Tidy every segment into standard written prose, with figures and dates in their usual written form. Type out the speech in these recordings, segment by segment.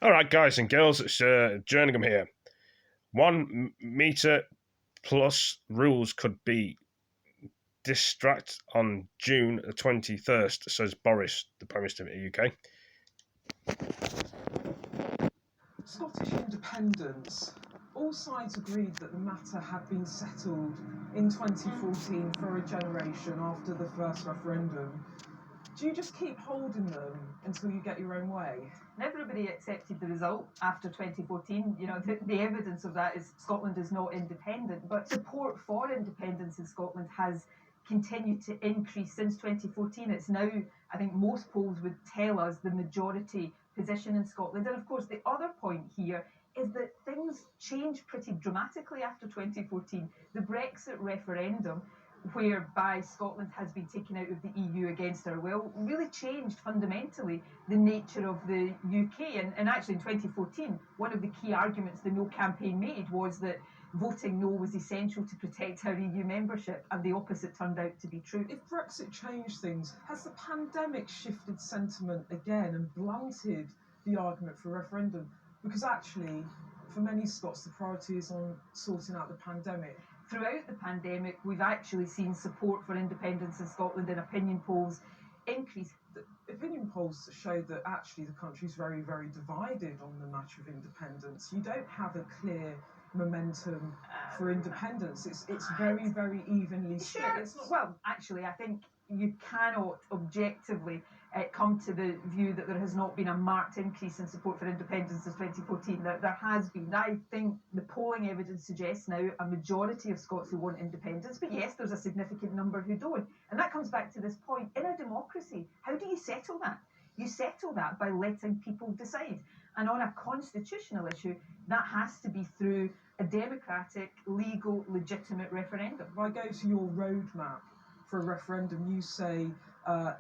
All right, guys and girls, it's Jerningham here. 1 meter plus rules could be distract on June the 21st, says Boris, the Prime Minister of the UK. Scottish independence. All sides agreed that the matter had been settled in 2014 for a generation after the first referendum. Do you just keep holding them until you get your own way? Everybody accepted the result after 2014. You know, the evidence of that is Scotland is not independent, but support for independence in Scotland has continued to increase since 2014. It's now, I think most polls would tell us, the majority position in Scotland. And of course, the other point here is that things changed pretty dramatically after 2014. The Brexit referendum, whereby Scotland has been taken out of the EU against our will, really changed fundamentally the nature of the UK. And actually in 2014, one of the key arguments the No campaign made was that voting no was essential to protect our EU membership, and the opposite turned out to be true. If Brexit changed things, has the pandemic shifted sentiment again and blunted the argument for a referendum? Because actually, for many Scots, the priority is on sorting out the pandemic. Throughout the pandemic, we've actually seen support for independence in Scotland in opinion polls increase. The opinion polls show that actually the country's very, very divided on the matter of independence. You don't have a clear momentum for independence. It's very, very evenly split. Sure. It's not, well, actually, I think you cannot objectively come to the view that there has not been a marked increase in support for independence since 2014. There has been. I think the polling evidence suggests now a majority of Scots who want independence, but yes, there's a significant number who don't. And that comes back to this point. In a democracy, how do you settle that? You settle that by letting people decide. And on a constitutional issue, that has to be through a democratic, legal, legitimate referendum. If I go to your roadmap for a referendum, you say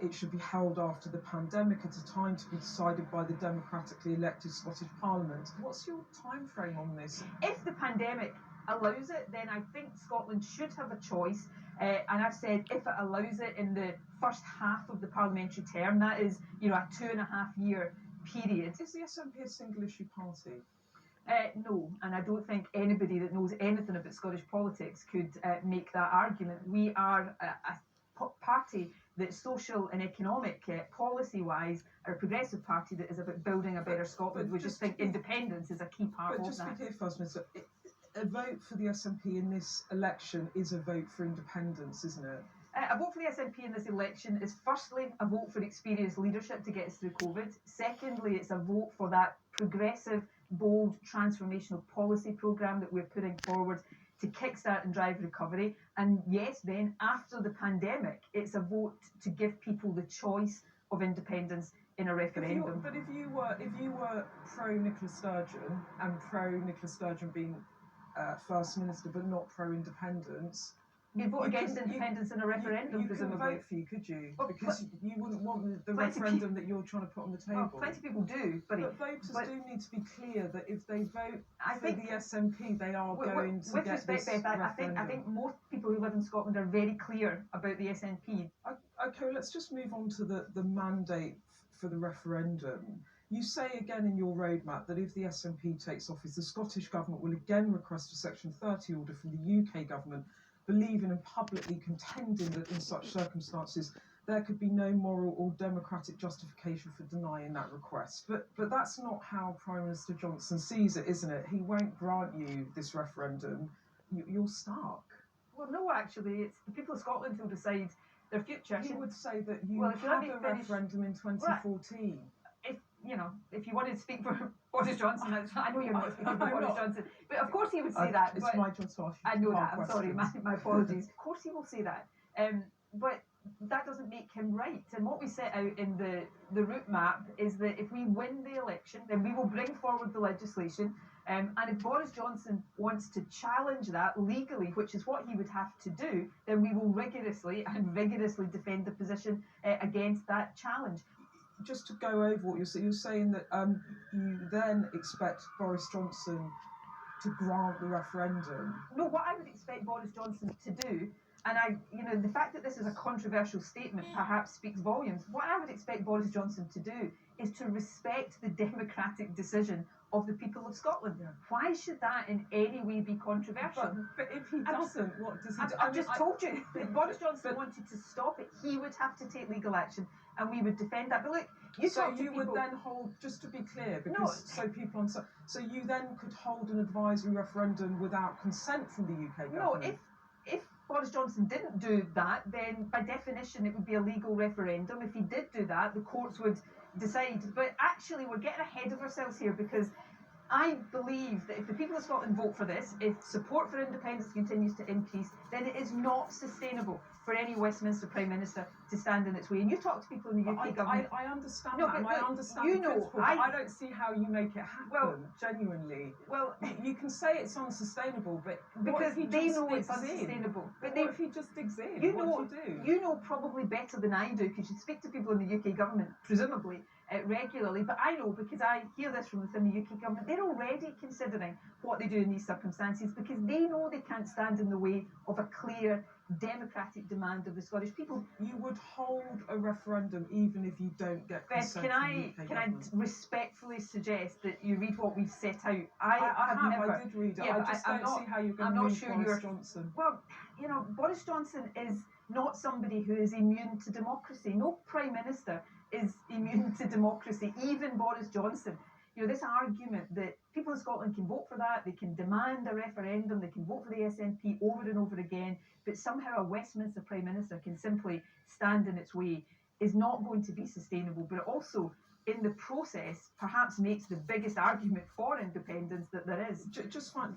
it should be held after the pandemic at a time to be decided by the democratically elected Scottish Parliament. What's your time frame on this? If the pandemic allows it, then I think Scotland should have a choice. And I've said if it allows it in the first half of the parliamentary term, that is, a 2.5-year period. Is the SNP a single issue party? No, and I don't think anybody that knows anything about Scottish politics could make that argument. We are a party that's social and economic, policy-wise, are a progressive party that is about building a better Scotland. We just think independence is a key part of that. But just to be clear, First Minister, a vote for the SNP in this election is a vote for independence, isn't it? A vote for the SNP in this election is firstly a vote for experienced leadership to get us through COVID. Secondly, it's a vote for that progressive, bold, transformational policy programme that we're putting forward to kickstart and drive recovery. And yes, then after the pandemic, it's a vote to give people the choice of independence in a referendum. But if you were pro Nicola Sturgeon and pro Nicola Sturgeon being First Minister, but not pro independence, you'd vote against independence in a referendum, you presumably. couldn't vote for you, could you? Well, because you wouldn't want the referendum that you're trying to put on the table. Well, plenty of people do, but voters do need to be clear that if they vote for the SNP, they are going to get this referendum. I think most people who live in Scotland are very clear about the SNP. Okay, well, let's just move on to the mandate for the referendum. You say again in your roadmap that if the SNP takes office, the Scottish Government will again request a Section 30 order from the UK Government, believing and publicly contending that in such circumstances there could be no moral or democratic justification for denying that request. But that's not how Prime Minister Johnson sees it, isn't it? He won't grant you this referendum. You're stuck. Well, no, actually, it's the people of Scotland who'll decide their future. He would say that you had a referendum in 2014. If you wanted to speak for Boris Johnson, I know you're not speaking for Boris Johnson, but of course he would say that. It's my job to ask you. I know that. I'm sorry, my apologies. Of course he will say that, but that doesn't make him right. And what we set out in the route map is that if we win the election, then we will bring forward the legislation. And if Boris Johnson wants to challenge that legally, which is what he would have to do, then we will rigorously and vigorously defend the position against that challenge. Just to go over what you're saying that you then expect Boris Johnson to grant the referendum. No, what I would expect Boris Johnson to do, and the fact that this is a controversial statement perhaps speaks volumes. What I would expect Boris Johnson to do is to respect the democratic decision of the people of Scotland. Yeah. Why should that in any way be controversial? But if he doesn't, what does he do? I've just told you. If Boris Johnson wanted to stop it, he would have to take legal action, and we would defend that. But look, so you would then hold, just to be clear, because so people on, so you then could hold an advisory referendum without consent from the UK government. No, if Boris Johnson didn't do that, then by definition it would be a legal referendum. If he did do that, the courts would decide. But actually, we're getting ahead of ourselves here, because I believe that if the people of Scotland vote for this, if support for independence continues to increase, then it is not sustainable for any Westminster Prime Minister to stand in its way. And you talk to people in the UK government. I understand that, and I understand you the principle, but I don't see how you make it happen, genuinely. Well, you can say it's unsustainable, but because what if they know it's unsustainable. But what if he just digs in? What do you do? You know probably better than I do, because you speak to people in the UK government, presumably, regularly. But I know, because I hear this from within the UK government, they're already considering what they do in these circumstances, because they know they can't stand in the way of a clear democratic demand of the Scottish people. You would hold a referendum even if you don't get consent from the UK government. Can I respectfully suggest that you read what we've set out? I did read it. Yeah, I just don't see how you're going to move Boris Johnson. Well, you know, Boris Johnson is not somebody who is immune to democracy. No Prime Minister is immune to democracy, even Boris Johnson. You know, this argument that people in Scotland can vote for that, they can demand a referendum, they can vote for the SNP over and over again, but somehow a Westminster Prime Minister can simply stand in its way, is not going to be sustainable. But it also, in the process, perhaps makes the biggest argument for independence that there is. Just fine.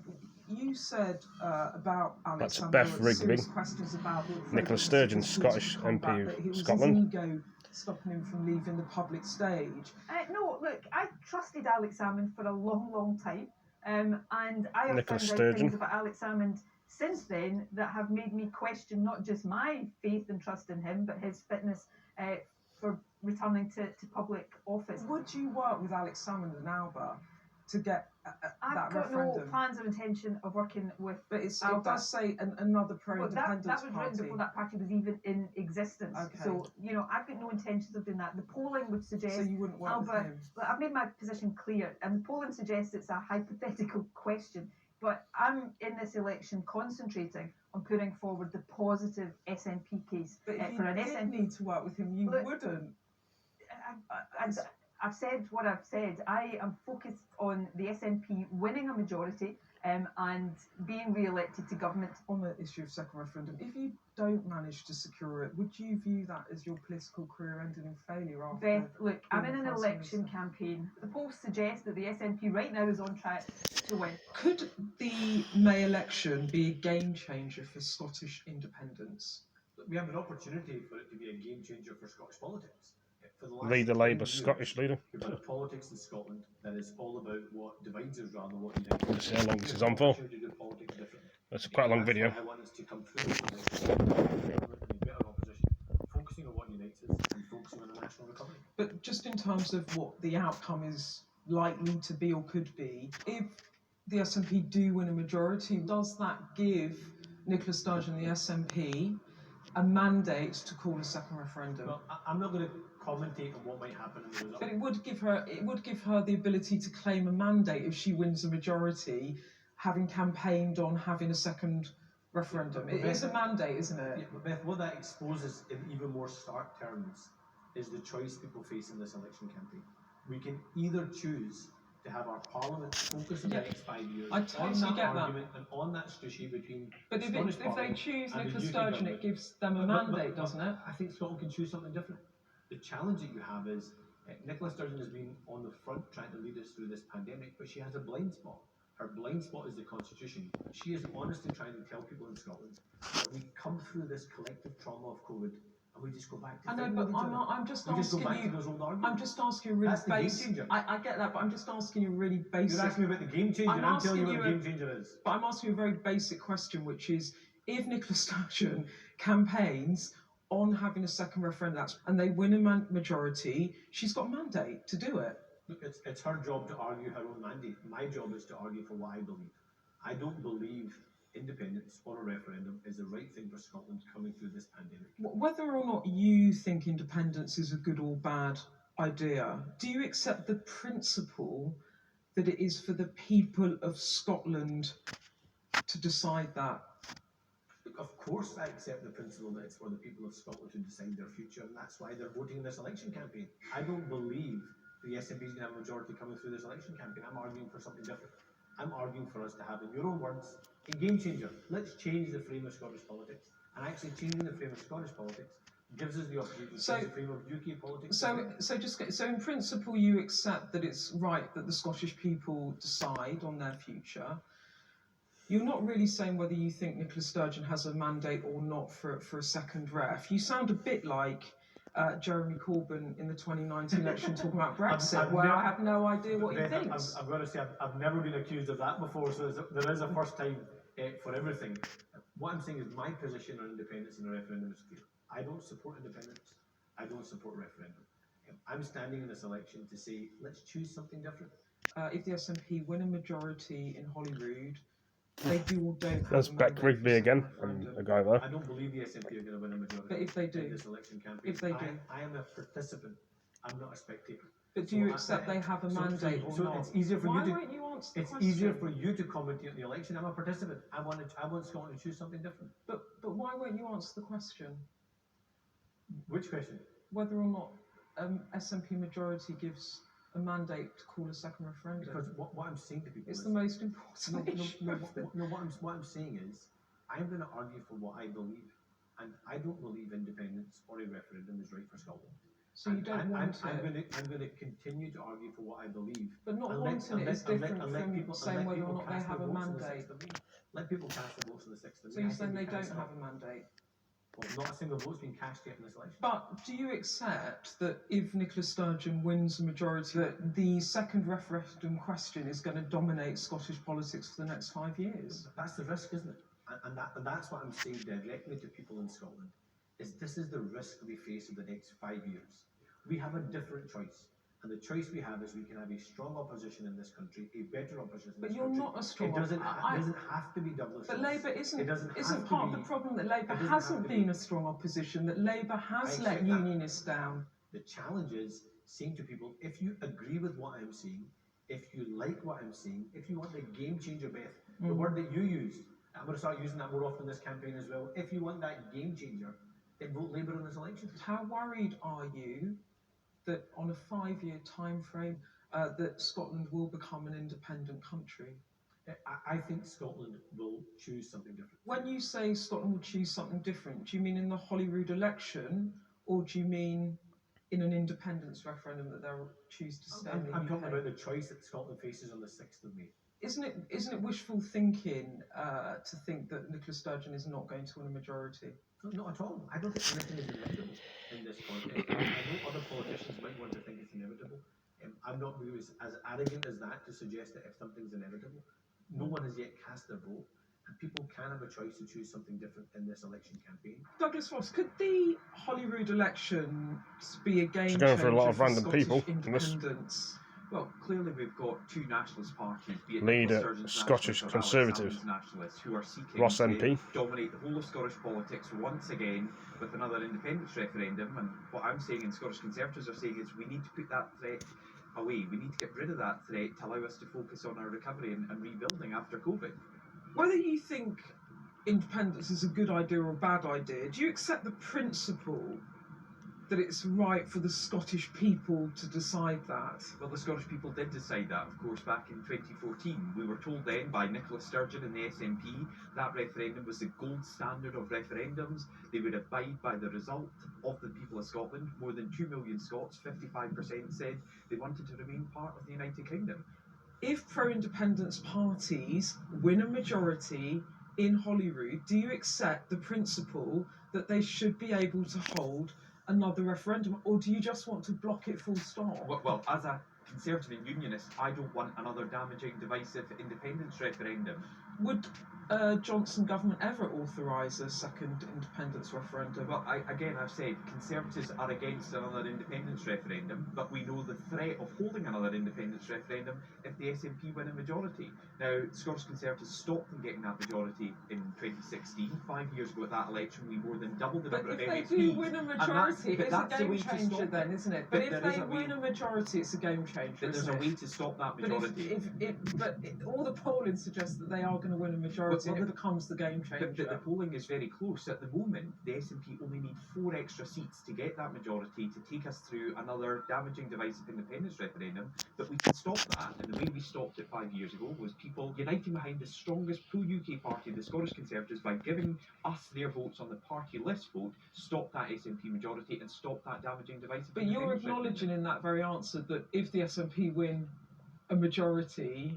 You said about Alexander, Beth Rigby, questions about Nicola Sturgeon, Scottish MP of Scotland. His ego stopping him from leaving the public stage. No, look, I trusted Alex Salmond for a long, long time, and I have Nicola found out things about Alex Salmond since then that have made me question not just my faith and trust in him, but his fitness for returning to public office. Would you work with Alex Salmond and Alba to get that referendum? I've got no plans or intention of working with But it Alba. does say another pro-independence that was party. written before that party was even in existence. Okay. So, you know, I've got no intentions of doing that. The polling would suggest... So you wouldn't work Alba, with him? But I've made my position clear, and the polling suggests it's a hypothetical question. But I'm in this election concentrating on putting forward the positive SNP case. But if for you an did SNP need to work with him, you wouldn't. I've said what I've said. I am focused on the SNP winning a majority and being re-elected to government. On the issue of second referendum, if you don't manage to secure it, would you view that as your political career ending in failure? Beth, look, I'm in an election campaign. The polls suggest that the SNP right now is on track to win. Could the May election be a game changer for Scottish independence? We have an opportunity for it to be a game changer for Scottish politics. For the last Leader, Labour, years, Scottish leader. We've had a politics in Scotland that is all about what divides us rather than what unites us. Let's see how long this is on for. It's quite a long video. I want us to come through in better opposition, focusing on what unites us and focusing on a national recovery. But just in terms of what the outcome is likely to be or could be, if the SNP do win a majority, does that give Nicola Sturgeon and the SNP a mandate to call a second referendum? Well, I'm not going to commentate on what might happen in the result. But it would give her the ability to claim a mandate if she wins a majority, having campaigned on having a second referendum. It is a mandate, isn't it? Yeah, but Beth, what that exposes in even more stark terms is the choice people face in this election campaign. We can either choose to have our Parliament focus on the next 5 years I totally on that get argument and on that strategy between But if they choose Nicola Sturgeon, it gives them a mandate, doesn't it? I think Scotland can choose something different. The challenge that you have is Nicola Sturgeon has been on the front trying to lead us through this pandemic, but she has a blind spot. Her blind spot is the Constitution. She is honestly trying to tell people in Scotland that we come through this collective trauma of COVID and we just go back to I know, but I'm just asking you. I'm just asking you really basic. I get that, but I'm just asking you really basic. You're asking me about the game changer. I'm telling you what the game changer is. But I'm asking you a very basic question, which is: if Nicola Sturgeon campaigns on having a second referendum and they win a majority, she's got a mandate to do it. Look, it's her job to argue her own mandate. My job is to argue for what I believe. I don't believe independence or a referendum is the right thing for Scotland coming through this pandemic. Whether or not you think independence is a good or bad idea. Do you accept the principle that it is for the people of Scotland to decide that? Look, of course I accept the principle that it's for the people of Scotland to decide their future, and that's why they're voting in this election campaign. I don't believe the SNP is going to have a majority coming through this election campaign. I'm arguing for something different. I'm arguing for us to have, in your own words, a game changer. Let's change the frame of Scottish politics. And actually changing the frame of Scottish politics gives us the opportunity to change the frame of UK politics. So in principle you accept that it's right that the Scottish people decide on their future. You're not really saying whether you think Nicola Sturgeon has a mandate or not for a second ref. You sound a bit like Jeremy Corbyn in the 2019 election talking about Brexit, where I have no idea what he thinks. I've got to say, I've never been accused of that before, so there is a first time for everything. What I'm saying is my position on independence in a referendum is clear. I don't support independence. I don't support referendum. I'm standing in this election to say, let's choose something different. If the SNP win a majority in Holyrood, they do or don't have That's a Beck mandate Rigby for again, referendum. and a guy there. I don't believe the SNP are going to win a majority. But if they do, in this election campaign, if they do, I am a participant. I'm not a spectator. but do you accept they have a mandate or not? It's easier for Why you to. won't you answer the It's question? easier for you to commentate on the election. I'm a participant. I want Scotland to choose something different. But why won't you answer the question? Which question? Whether or not SNP majority gives a mandate to call a second referendum. Because what I'm saying to people It's is, the most important issue. What I'm saying is, I'm going to argue for what I believe, and I don't believe independence or a referendum is right for Scotland. So you don't want it. I'm going to continue to argue for what I believe. But not wanting it is different from saying whether or not they have a mandate. Let people cast their votes on the 6th of May. So you're saying they don't have a mandate? Well, not a single vote's been cast yet in this election. But do you accept that if Nicola Sturgeon wins a majority, that the second referendum question is going to dominate Scottish politics for the next 5 years? That's the risk, isn't it? And that's what I'm saying directly to people in Scotland, is this is the risk we face in the next 5 years. We have a different choice. And the choice we have is we can have a strong opposition in this country, a better opposition in this country. But you're not a strong opposition. It doesn't have to be Douglas But Ross. Labour isn't part of the problem that Labour It doesn't hasn't have to been be. a strong opposition, that Labour has I let accept that. unionists down. The challenge is saying to people, if you agree with what I'm saying, if you like what I'm saying, if you want the game changer, Beth, the word that you used, I'm going to start using that more often in this campaign as well. If you want that game changer, then vote Labour in this election. How worried are you that on a 5-year time frame that Scotland will become an independent country? I think Scotland will choose something different. When you say Scotland will choose something different, do you mean in the Holyrood election, or do you mean in an independence referendum that they'll choose to stay in the I'm UK? talking about the choice that Scotland faces on the 6th of May. Isn't it wishful thinking to think that Nicola Sturgeon is not going to win a majority? No, not at all. I don't think anything is inevitable in this context. I know other politicians might want to think it's inevitable. I'm not really as arrogant as that to suggest that if something's inevitable, no one has yet cast their vote, and people can have a choice to choose something different in this election campaign. Douglas Ross, could the Holyrood election be a game She's changer going for a lot of for random Scottish people in this. independence? Well, clearly we've got two nationalist parties, be it Leader, Nicola Sturgeon's Scottish nationalists or Conservative, Alex Salmond's nationalists, who are seeking Ross to MP. dominate the whole of Scottish politics once again with another independence referendum. And what I'm saying and Scottish Conservatives are saying is we need to put that threat away. We need to get rid of that threat to allow us to focus on our recovery and rebuilding after COVID. Whether you think independence is a good idea or a bad idea, do you accept the principle that it's right for the Scottish people to decide that? Well, the Scottish people did decide that, of course, back in 2014. We were told then by Nicola Sturgeon and the SNP that referendum was the gold standard of referendums. They would abide by the result of the people of Scotland. More than 2 million Scots, 55%, said they wanted to remain part of the United Kingdom. If pro-independence parties win a majority in Holyrood, do you accept the principle that they should be able to hold another referendum, or do you just want to block it full stop? Well, as a Conservative and Unionist, I don't want another damaging, divisive independence referendum. Would Johnson government ever authorise a second independence referendum? Well, I've said Conservatives are against another independence referendum, but we know the threat of holding another independence referendum if the SNP win a majority. Now, Scottish Conservatives stopped them getting that majority in 2016. 5 years ago at that election, we more than doubled the But number of if MSPs. they do win a majority, it's a that's the game way to changer stop then, it. isn't it? But But if there is they a way- win a majority, it's a game changer, But there's isn't a it? way to stop that But majority. all the polling suggests that they are going to win a majority, Well, and it becomes the game changer. But the polling is very close. At the moment, the SNP only need 4 extra seats to get that majority to take us through another damaging, divisive independence referendum. But we can stop that, and the way we stopped it 5 years ago was people uniting behind the strongest pro-UK party, the Scottish Conservatives, by giving us their votes on the party list vote, stop that SNP majority and stop that damaging, divisive But you're independence acknowledging referendum. in that very answer that if the SNP win a majority,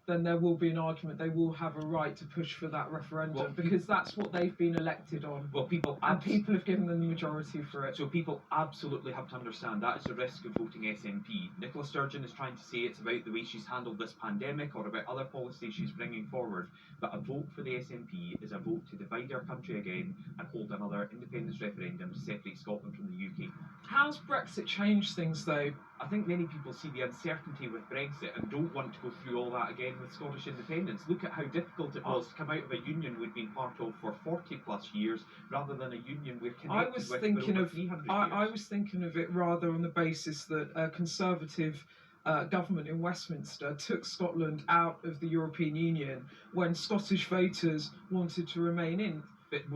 then there will be an argument they will have a right to push for that referendum, Well, because that's what they've been elected on. Well, people And people have given them the majority for it. So people absolutely have to understand that is the risk of voting SNP. Nicola Sturgeon is trying to say it's about the way she's handled this pandemic or about other policies she's bringing forward, but a vote for the SNP is a vote to divide our country again and hold another independence referendum to separate Scotland from the UK. How's Brexit changed things, though? I think many people see the uncertainty with Brexit and don't want to go through all that again with Scottish independence. Look at how difficult it was to come out of a union we'd been part of for 40 plus years rather than a union we're connected with for over 300 years. I was thinking of it rather on the basis that a Conservative government in Westminster took Scotland out of the European Union when Scottish voters wanted to remain in.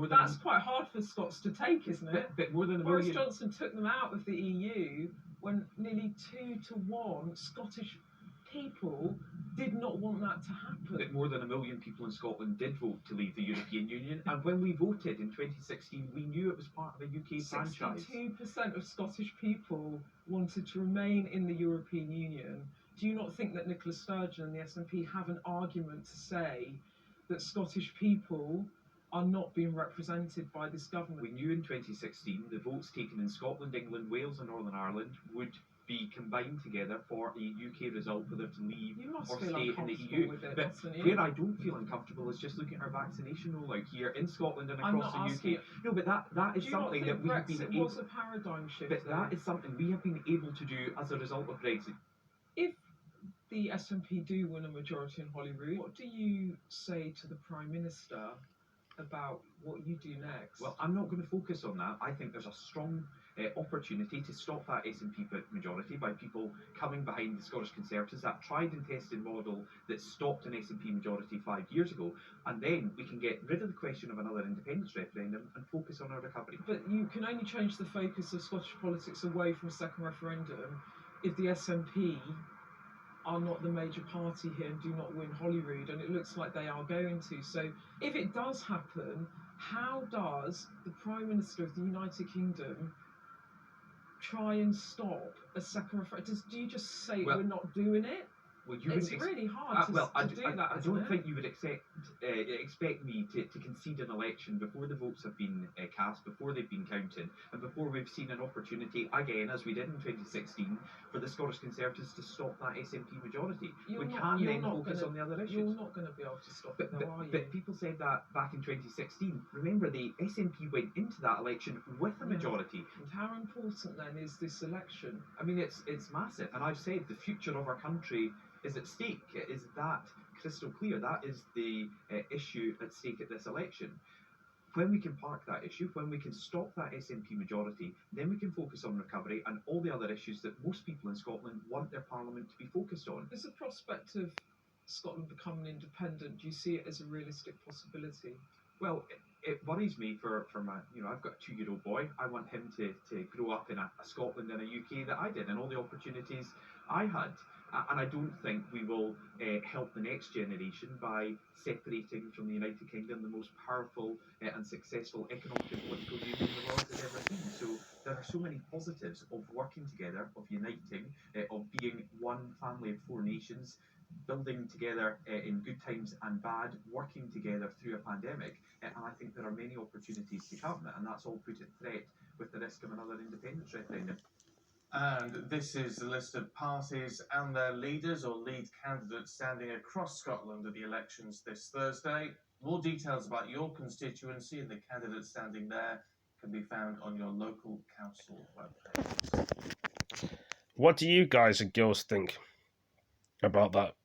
That's quite hard for Scots to take, isn't it? But more than a Boris million. Johnson took them out of the EU when nearly 2-1 Scottish people did not want that to happen. But more than 1 million people in Scotland did vote to leave the European Union, and when we voted in 2016, we knew it was part of a UK franchise. 62% of Scottish people wanted to remain in the European Union. Do you not think that Nicola Sturgeon and the SNP have an argument to say that Scottish people are not being represented by this government? We knew in 2016 the votes taken in Scotland, England, Wales and Northern Ireland would be combined together for a UK result whether to leave or stay in the EU. But where I don't feel uncomfortable is just looking at our vaccination rollout here in Scotland and across the UK. No, but that is something that we have been able. Was a paradigm shift. But that is something we have been able to do as a result of Brexit. If the SNP do win a majority in Holyrood, what do you say to the Prime Minister about what you do next? Well, I'm not going to focus on that. I think there's a strong opportunity to stop that SNP majority by people coming behind the Scottish Conservatives, that tried and tested model that stopped an SNP majority 5 years ago, and then we can get rid of the question of another independence referendum and focus on our recovery. But you can only change the focus of Scottish politics away from a second referendum if the SNP are not the major party here and do not win Holyrood, and it looks like they are going to. So if it does happen, how does the Prime Minister of the United Kingdom try and stop a second referendum? Do you just say we're not doing it? Well, it's really hard to do that. I don't think you would expect me to concede an election before the votes have been cast, before they've been counted, and before we've seen an opportunity, again, as we did in 2016, for the Scottish Conservatives to stop that SNP majority. We can then focus on the other issues. You're not going to be able to stop it, though, are you? But people said that back in 2016. Remember, the SNP went into that election with a majority. And how important, then, is this election? I mean, it's massive, and I've said the future of our country is at stake. Is that crystal clear? That is the issue at stake at this election. When we can park that issue, when we can stop that SNP majority, then we can focus on recovery and all the other issues that most people in Scotland want their parliament to be focused on. Is the prospect of Scotland becoming independent, do you see it as a realistic possibility? Well, it worries me for my, I've got a 2-year-old boy. I want him to grow up in a Scotland and a UK that I did, and all the opportunities I had. And I don't think we will help the next generation by separating from the United Kingdom, the most powerful and successful economic and political union the world has ever seen. So there are so many positives of working together, of uniting, of being one family of 4 nations, building together in good times and bad, working together through a pandemic. And I think there are many opportunities to come, and that's all put at threat with the risk of another independence referendum. And this is the list of parties and their leaders or lead candidates standing across Scotland at the elections this Thursday. More details about your constituency and the candidates standing there can be found on your local council webpage. What do you guys and girls think about that?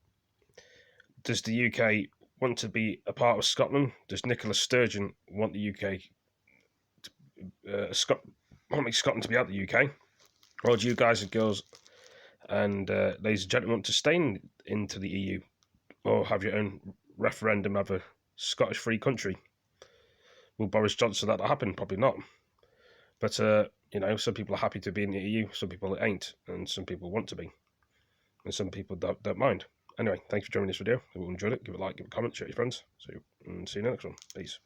Does the UK want to be a part of Scotland? Does Nicola Sturgeon want the UK, want Scotland to be out of the UK? Or do you guys and girls and ladies and gentlemen want to stay into the EU? Or have your own referendum, have a Scottish free country? Will Boris Johnson let that happen? Probably not. But, some people are happy to be in the EU, some people ain't, and some people want to be. And some people don't mind. Anyway, thanks for joining this video. If you enjoyed it, give it a like, give it a comment, share it with your friends. See you in the next one. Peace.